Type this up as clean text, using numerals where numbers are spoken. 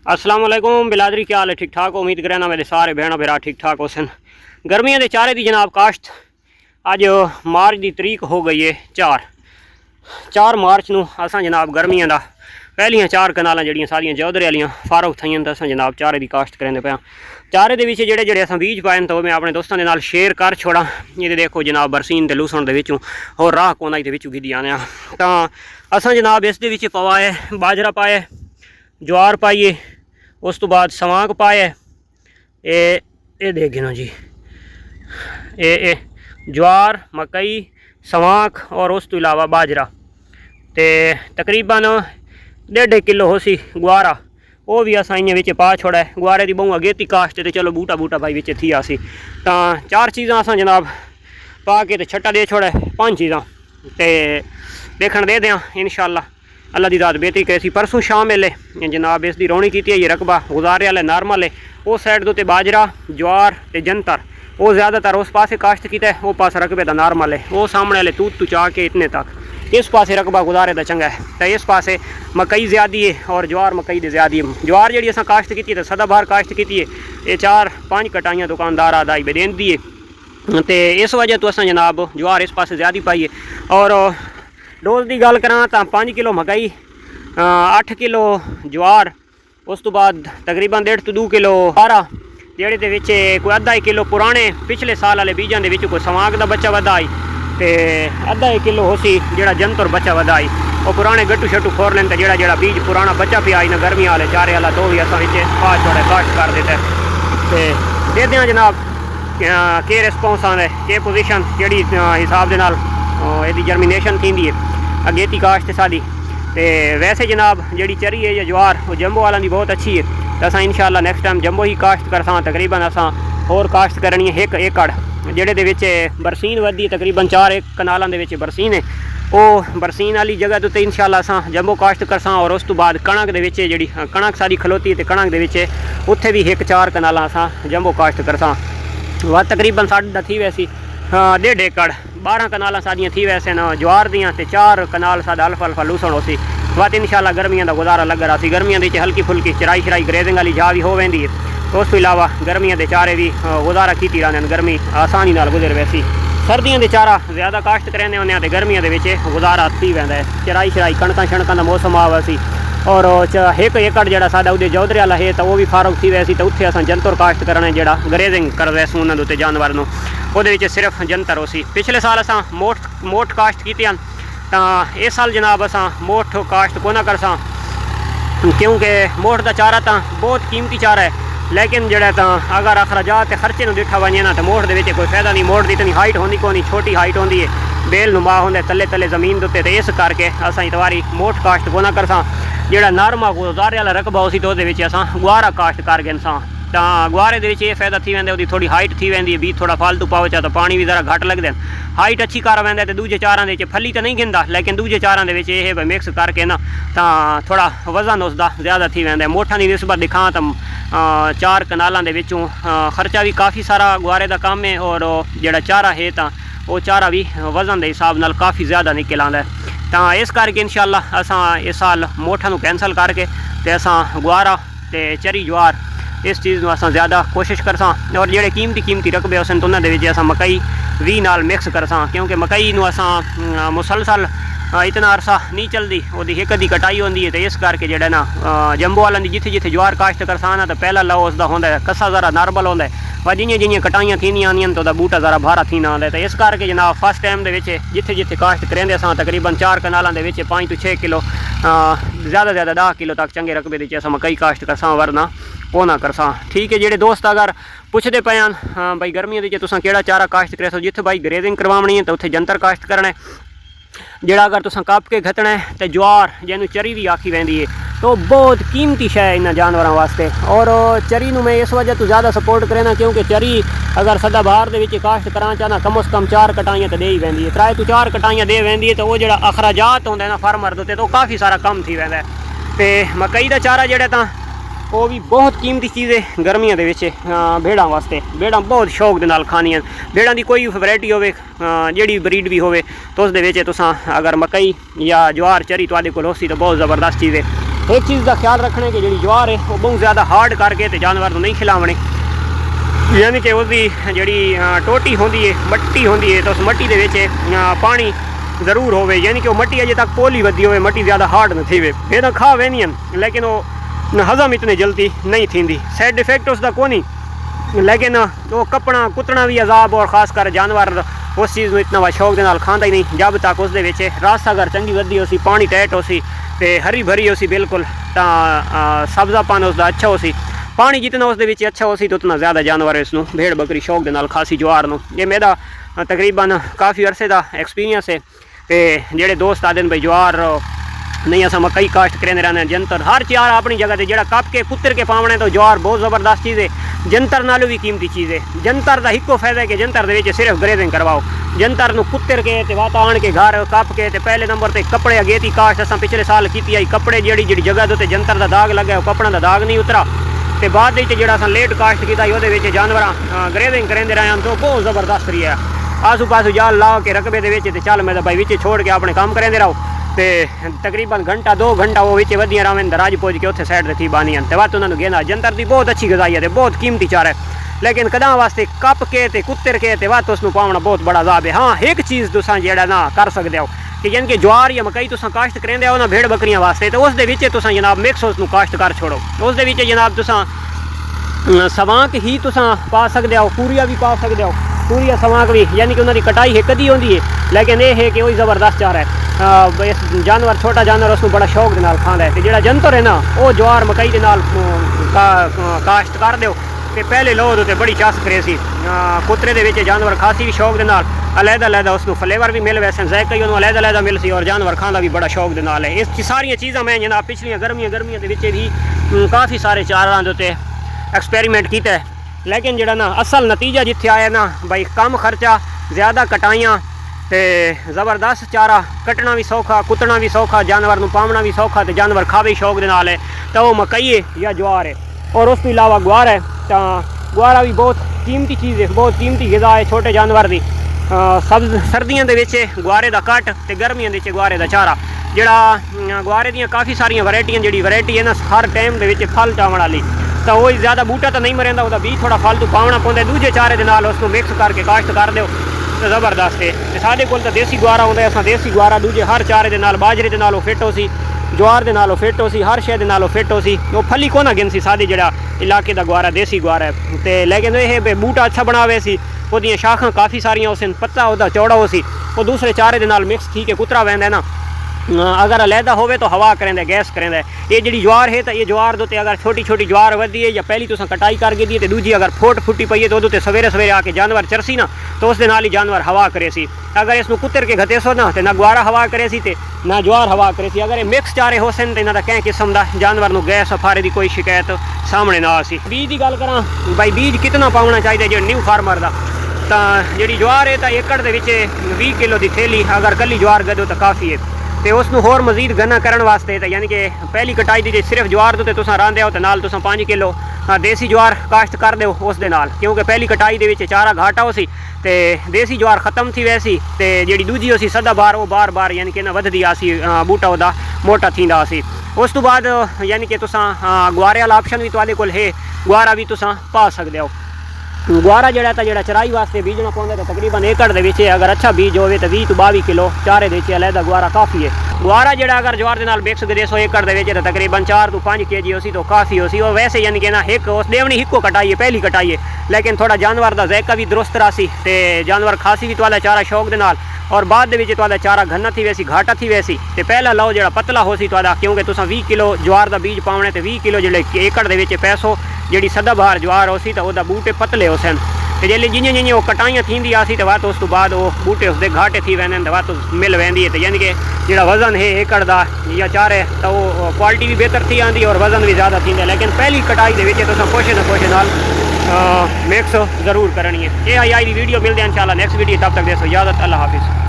अस्सलाम वालेकुम बिलादरी, क्या हाल है? ठीक ठाक। उम्मीद करना मेरे सारे भैन भरा ठीक ठाक हो सन। गर्मियों के चारे की जनाब काश्त अज मार्च की तरीक हो गई है 4 मार्च नूं असां जनाब गर्मियों का पहलियां 4 कनालां जड़ियां सारियां जौधरे वालियां फारग थईयां तो असां जनाब चारे की काश्त करेंदे पे। चारे दे विच जेड़े जेड़े असां बीज पाए तो मैं अपने दोस्तों के नाल शेयर कर छोड़ा। ये देखो जनाब बरसीन ते लूसण दे विचों और राह कोना दे विचों गिदी आने तां असां जनाब इस दे विच पवाए बाजरा पाए, ज्वार पाइए, उस तो बाद सवांक पाए, ये देख गिनो जी, ये ज्वार, मकई, सवांक और उस तो इलावा बाजरा ते तकरीबन 1.5 किलो हो सी गुआरा, वो भी असां इ'यां विच पा छोड़ा है। गुआरे की बहु अगेती काश्त ते चलो बूटा बूटा भाई विच थी आसी तां 4 चीज़ां असां जनाब पा के ते छट्टा दे छोड़ा है। 5 चीज़ां ते देखण दे दें इंशाअल्लाह अल्लाह की दात बेहतरी कैसी। परसों शाम वेले जनाब इसकी रौनी की है। ये रकबा गुजारे वाले नॉर्मल है। उस साइड तो बाजरा, ज्वार ते जंतर वो ज़्यादातर उस पासे काश्त किया है, वो पास रकबे का नॉर्मल है। वो सामने वाले तूत तू चा के इतने तक इस पासे रकबा गुजारे का चंगा है। तो इस पासे मकई ज़्यादा है और ज्वार मकई दे ज़्यादा है। ज्वार जी अस काश्त की तो सदाबहार काश्त की है। ये 4-5 कटाइयाँ दुकानदार आदाई बेदेंदी है तो इस वजह तो अस जनाब ज्वार इस पासे ज़्यादा पाई है। और डोज की गल करा तो 5 किलो मकई, 8 किलो ज्वार, उस तो बाद तकरीबन 1.5 to 2 किलो बारा जेड़े दे विच कोई 1/2 किलो पुराने पिछले साल वाले बीजां दे विच कोई सवांक दा बच्चा वधा आई ते 1/2 किलो हो सी जेड़ा जंतर बच्चा वधा आई। वो पुराने गट्टू शट्टू फोर लें तो जेड़ा बीज पुराना बच्चा पिया आई ना गर्मी वाले चारे वाला तो भी अस पा छोड़े काश्त कर देते दे दें जनाब के रिस्पॉन्स आंदा है, के पोजिशन जी हिसाब के नाल यदि जर्मीनेशन थी है अगेती काश्त साड़ी। तो वैसे जनाब जी चरी है या ज्वार वो जंबो वालों की बहुत अच्छी है। तो अस इंशाअल्लाह नेक्स्ट टाइम जंबो ही काश्त करसा। तकरीबन अस होर काश्त करनी है 1 एकड़ जेड़े दे विच बरसीन वधी है। तकरीबन 4 कनालों के बरसीन है। वो बरसीन वाली जगह तो इंशाअल्लाह अस जंबो काश्त करसा। और उस तो बाद कणक दे विच जी कणक सारी खलोती है तो कणक दे विच उत्थे भी 1-4 कनालां अस जंबो काश्त करसा। वह तकरीबन साढ़े थी वैसी 1.5 एकड़ 12 कनाल सादियाँ थी वैसे न ज्वार दियाँ तो 4 कनाल सादा अल्फा अल्फा लूसण हो सी। बात इंशाअल्लाह गर्मियों का गुजारा लग रहा सी। गर्मियों के हल्की फुल्की चराई शराई ग्रेजिंग वाली जा भी हो वेंदी है। तो उस तो इलावा गर्मियों के चारे भी गुजारा की रहने गर्मी आसानी नाल गुजर वैसी। सर्दियों के चारा ज़्यादा काश्त करेंदे होंदे तो गर्मियों के गुजारा थी वैंदा है। चराई शराई कणकां शणकां का मौसम आ वैसी। और 1 एकड़ जरा सादा उदे जौधरे वाला है तो वो भी फारग थी वैसी। तो उत्थे असां जंतर काश्त करना जरा ग्रेजिंग कर वैसे उन्होंने उत्ते जानवर नूं ਉਹਦੇ ਵਿੱਚ सिर्फ जंतर हो सी। पिछले साल असां मोठ काश्त की तो इस साल जनाब असां मोठ काश्त को ना करसा क्योंकि मोठ का चारा तो बहुत कीमती चारा है। लेकिन जड़ा तो अगर अखराजात खर्चे में दिखा वजे ना तो मोठ के कोई फायदा नहीं। मोठ की इतनी हाइट होनी कोनी, छोटी हाइट होती है, बेल नुमा होंगे तले तले जमीन के उत्ते। तो इस करके असां इतवारी मोठ काश्त को ना करसा। जड़ा नॉर्मल गुजारे वाला रकबा हो सी तो असां गुआरा काश्त कर गए सां। तो गुआरे ये फायदा थी वेंदे उसकी थोड़ी हाइट थी वेंदी है। बीज थोड़ा फालतू पावे तो पानी भी जरा घट लगते हैं। हाइट अच्छी कर वेंदे तो दूजे चारां दे फली तो नहीं गिनता लेकिन दूजे चारां दे ये मिक्स करके ना तो थोड़ा वजन उसका ज़्यादा थी वेंदा। मोठा की निस्बत दिखा तो 4 कनालों के विचों खर्चा भी काफ़ी सारा गुआरे का काम है। और जोड़ा चारा है तो वो चारा भी वजन के हिसाब नाल काफ़ी ज़्यादा निकल आंदा है। तो इस करके इंशाअल्लाह असां इस साल मोठा नूं कैंसल करके तो असां गुआरा ते चरी ज्वार इस चीज़ में अस ज़्यादा कोशिश करसा। और जोड़े कीमती रकबे उस उन्होंने अस मकई भी नाल मिक्स करसा क्योंकि मकई नूं असां मुसलसल इतना अरसा नहीं चलती, वो एक अद्धी कटाई होंदी है। तो इस करके जोड़ा ना जंबो वालों की जिथे जिथे ज्वार काश्त करसा ना तो पहला लो उसका होंदा कसा ज़रा नॉर्मल होंदा है। वह जियां जियां कटाइयां थी आनियां तो बूटा ज़रा भारा थी आंदा है। तो इस करके जनाब फर्स्ट टाइम के जिथे जिथे काश्त करेंदे असां तकरीबन 4 कनालों के 5 to 6 किलो ज़्यादा 10 किलो तक चंगे रकबे के असां मकई काश्त करसा वरना वो ना करसा। ठीक है जेडे दोस्त अगर पुछते पे भाई गर्मियों के तुसां केड़ा चारा काश्त करे सो जिथे भाई ग्रेजिंग करवानी है तो उत्थे जंतर काश्त करना है। जोड़ा अगर तुसां कप के घटना है तो ज्वार जिन्हों चरी भी आखी वैंदी है तो बहुत कीमती शै है इन जानवरों वास्ते। और चरी नूं मैं इस वजह तो ज़्यादा सपोर्ट करेना क्योंकि चरी अगर सदाबहार दे काश्त करा चाहना कम अज़ कम 4 कटाइयाँ तो दे ही वैंदी है। 3 to 4 कटाइयाँ दे वैंदी है तो वो जो अखराजात होंगे ना फार्मर के तो काफ़ी सारा कम थी वैंदा है। तो मकई का चारा जोड़ा तो वो भी बहुत कीमती चीज़ है गर्मियों के भेड़ां वास्ते। भेड़ां बहुत शौक के नाल खानियां। भेड़ां की कोई वैरायटी होवे जिहड़ी ब्रीड भी होवे तो उस दे विच तुसां अगर मकई या ज्वार चरी तुहाडे कोल होसी तो बहुत ज़बरदस्त चीज़ है। एक चीज़ का ख्याल रखना है कि जी ज्वार है वो बहुत ज़्यादा हार्ड करके तो जानवर नहीं खिलावने, यानी कि उसकी जी टोटी होंगी है मट्टी होंगी है तो उस मट्टी के पानी जरूर हो, यानी कि वो मट्टी अजे तक पोली वधी हो, मट्टी ज़्यादा हार्ड न थी वे ये तो खा वेंदी लेकिन वो हजम इतनी जल्दी नहीं थी। साइड इफेक्ट उसका कोनी, लेकिन वो कपना कुतना भी अजाब और खास कर जानवर उस चीज़ में इतना शौक के नाल खांदा ही नहीं जब तक उस रस अगर चंगी वधी हो सी, पानी टाइट हो सी, ते हरी भरी हो सी बिल्कुल, तो सब्जापन उसका अच्छा हो सी, पानी जितना उस अच्छा हो सी तो उतना ज़्यादा जानवर इसनों भेड़ बकरी शौक के नाल खासी ज्वार नूं। ये मेरा तकरीबन काफ़ी अरसे का एक्सपीरियंस है। तो जेडे दोस्त आते हैं भाई ज्वार नहीं अस मकई काश्त करेंदे रहने, जंतर हर चार अपनी जगह से जो कप के कुतर के पावने तो ज्वार बहुत ज़बरदस्त चीज़ है, जंतर नालों भी कीमती चीज़ है। जंतर का इको फायदा है कि जंतर के सिर्फ ग्रेजिंग करवाओ, जंतर नूं कुतर के ते वाता आण के घर कप के ते पहले नंबर ते कपड़े अगेती काश्त असां पिछले साल की आई, कपड़े जी जगह तो जंतर का दाग लगे कपड़ा का दाग नहीं उतरा, तो बाद जो अस लेट काश्त किया जानवर ग्रेजिंग करेंदे रहे तो बहुत ज़बरदस्त रही है। आसू पासू जाल ला के रकबे के चल मैं भाई विच छोड़ के अपने काम करेंदे रहो, तो तकरीबन घंटा 2 घंटा वो विच वधिया रवें दराज पहुँच के उत्थे साइड थी बानी तो वत उन्होंने गेंदा जंतर की बहुत अच्छी गजाई है, बहुत कीमती चार है, लेकिन कदा वास्ते कप के ते कुतर के ते वत उसनूं पावना बहुत बड़ा अजाब है। हाँ एक चीज़ तुसां जेड़ा ना कर सकते हो कि यानी कि ज्वार या मकई तुसां काश्त करेंदे हो ना भेड़ बकरियां वास्ते, तो उस दे विच तुसां जनाब मिक्स उसनूं काश्त कर छोड़ो, उस दे विच जनाब तुसां सवांक ही तुसां पा सकते हो, पूरिया भी पा सकते हो, पूरिया सवांक भी, यानी कि उन्होंने कटाई एक अद्धी होंदी है, लेकिन ये है कि वही ज़बरदस्त चारा है। इस जानवर छोटा जानवर उसको बड़ा शौक के नाल खांदा है, तो जो जंतर है ना वो ज्वार मकई के नाल काश्त कर दो तो पहले लो तो बड़ी चस करे सी, कुतरे दे विच जानवर खासी भी शौक के नाल अलहदा उसको फ्लेवर भी मिल वैसे जैका ही उन्होंने अलहदा मिल सी, और जानवर खांदा भी बड़ा शौक के नाल है। इस सारिया चीज़ां मैं जनाब पिछलियां गर्मियां भी काफ़ी सारे चारां दे उत्ते एक्सपेरीमेंट किया है, लेकिन जो ना असल नतीजा जिथे आया ना भाई कम खर्चा ज़्यादा कटाइयाँ तो ज़बरदस्त चारा, कटना भी सौखा, कुतना भी सौखा, जानवर नूं पावना भी सौखा, तो जानवर खावे शौक के नाल है, तो वो मकई है या ज्वार है। और उस तो इलावा ग्वार है, तो ग्वारा भी बहुत कीमती चीज़ है, बहुत कीमती ग़िज़ा है छोटे जानवर की। सर्दियों के ग्वारे का कट तो गर्मियों के ग्वारे का चारा, जोड़ा ग्वारे दी काफ़ी सारिया वैरायटियां जी वैरायटी है ना हर टाइम के फल चावण वाली, तो वही ज़्यादा बूटा तो नहीं मरेंदा, वह बीज थोड़ा फालतू पावना पौंदा, दूजे चारे के नाल उसको मिक्स करके काश्त कर दो तो ज़बरदस्त है। साढ़े कोल तो देसी ग्वारा होंदा, असां देसी ग्वारा दूजे हर चारे के नाल बाजरे के नाल फिट हो सी, ज्वार के नालों फिट हो सी, हर शे के नालों फिट हो सी, वो फली को ना गिनसी सादी जो इलाके का ग्वारा देसी ग्वारा है। तो लेकिन ये बूटा अच्छा बनावे सी, वो शाखा काफ़ी सारिया हो सन, पत्ता वह चौड़ा हो सी, वो दूसरे चारे के नाल मिक्स थी के कुतरा वहदा ना, अगर अलहदा होवे तो हवा करेंदा गैस करेंदा। ये जी ज्वार है तो ये ज्वार दो अगर छोटी छोटी ज्वार वधी है या पहली तुसा कटाई करके दी तो दूजी अगर फोट फुटी पई है तो वो सवेरे सवेरे आके जानवर चरसी ना तो उस नाल ही जानवर हवा करे सी। अगर इसमें कुतर के घतेसो ना तो ना ग्वारा हवा करे सी ते ना ज्वार हवा करे सी। अगर ये मिक्स चारे हो सन तो इन्हां दा कैं किस्म दा जानवर नूं गैस अफारे की कोई शिकायत सामने ना आ सी। बीज की गल करा भाई बीज कितना पाउना चाहिए जो न्यू फार्मर का, तो जी ज्वार है तो एकड़ के 20 किलो की थैली अगर कली ज्वार गदो तो काफ़ी है। तो उसनूं होर मजीद गना करने वास्ते तो यानी कि पहली कटाई दी सिर्फ ज्वार तो तुसां रांदे हो तो नाल तुसां 5 किलो देसी ज्वार काश्त कर दो उस दे नाल, क्योंकि पहली कटाई दे विच चारा घाटा हो सी ते देसी ज्वार खत्म थी वैसी ते जिहड़ी दूजी हो सी सदा बार वो बार बार यानी कि ना वधदी आ सी, बूटा ओहदा मोटा थींदा सी। उस तो बाद यानी कि तुसां गुआरे वाला ऑप्शन भी तुहाडे कोल है, गुआरा भी तुसां पा सकदे हो। गुआरा जो चराई वास्ते बीजना पौंदा तो तकरीबन एकड़ दे विच अगर अच्छा बीज होवे तो 20 तो 22 किलो चारे दे अलहदा गुआरा काफ़ी है। गुआरा जो अगर ज्वार के नाल मिक्स करे 100 एकड़ दे विच तो तकरीबन 4 तो 5 kg होसी तो काफ़ी होसी। और वैसे यानी कि ना एक उस देवनी हिक्को कटाई है पहली कटाई है, लेकिन थोड़ा जानवर का ज़ायका भी दुरुस्त रहा ते जानवर खासी भी तुहाडा चारा शौक दे नाल और बाद दे विच तुहाडा चारा घना थी वैसी घाटा थी वैसी। तो पहला लो जो पतला हो सी तुहाडा, क्योंकि तुसां 20 किलो ज्वार का बीज पावने तो 20 किलो जो एकड़ दे विच पैसो जी सदाबहार ज्वार हो सी तो वह बूटे पतले हो सन। तो जे जियां जियां वो कटाइयां थींदी आसी तो वह उस तो बाद वो बूटे उसके घाटे थी वहदे तो वह तो मिल वहदी है। तो यानी कि जो वजन है एकड़ का या चारे तो वो क्वालिटी भी बेहतर थी आती और वजन भी ज़्यादा थी, लेकिन पहली कटाई के तो कुछ ना कुछ नाल मिक्स जरूर करनी है। ये आई वीडियो मिलते हैं इंशाल्लाह नेक्स्ट वीडियो, तब तक देसो इजाज़त, अल्लाह हाफिज़।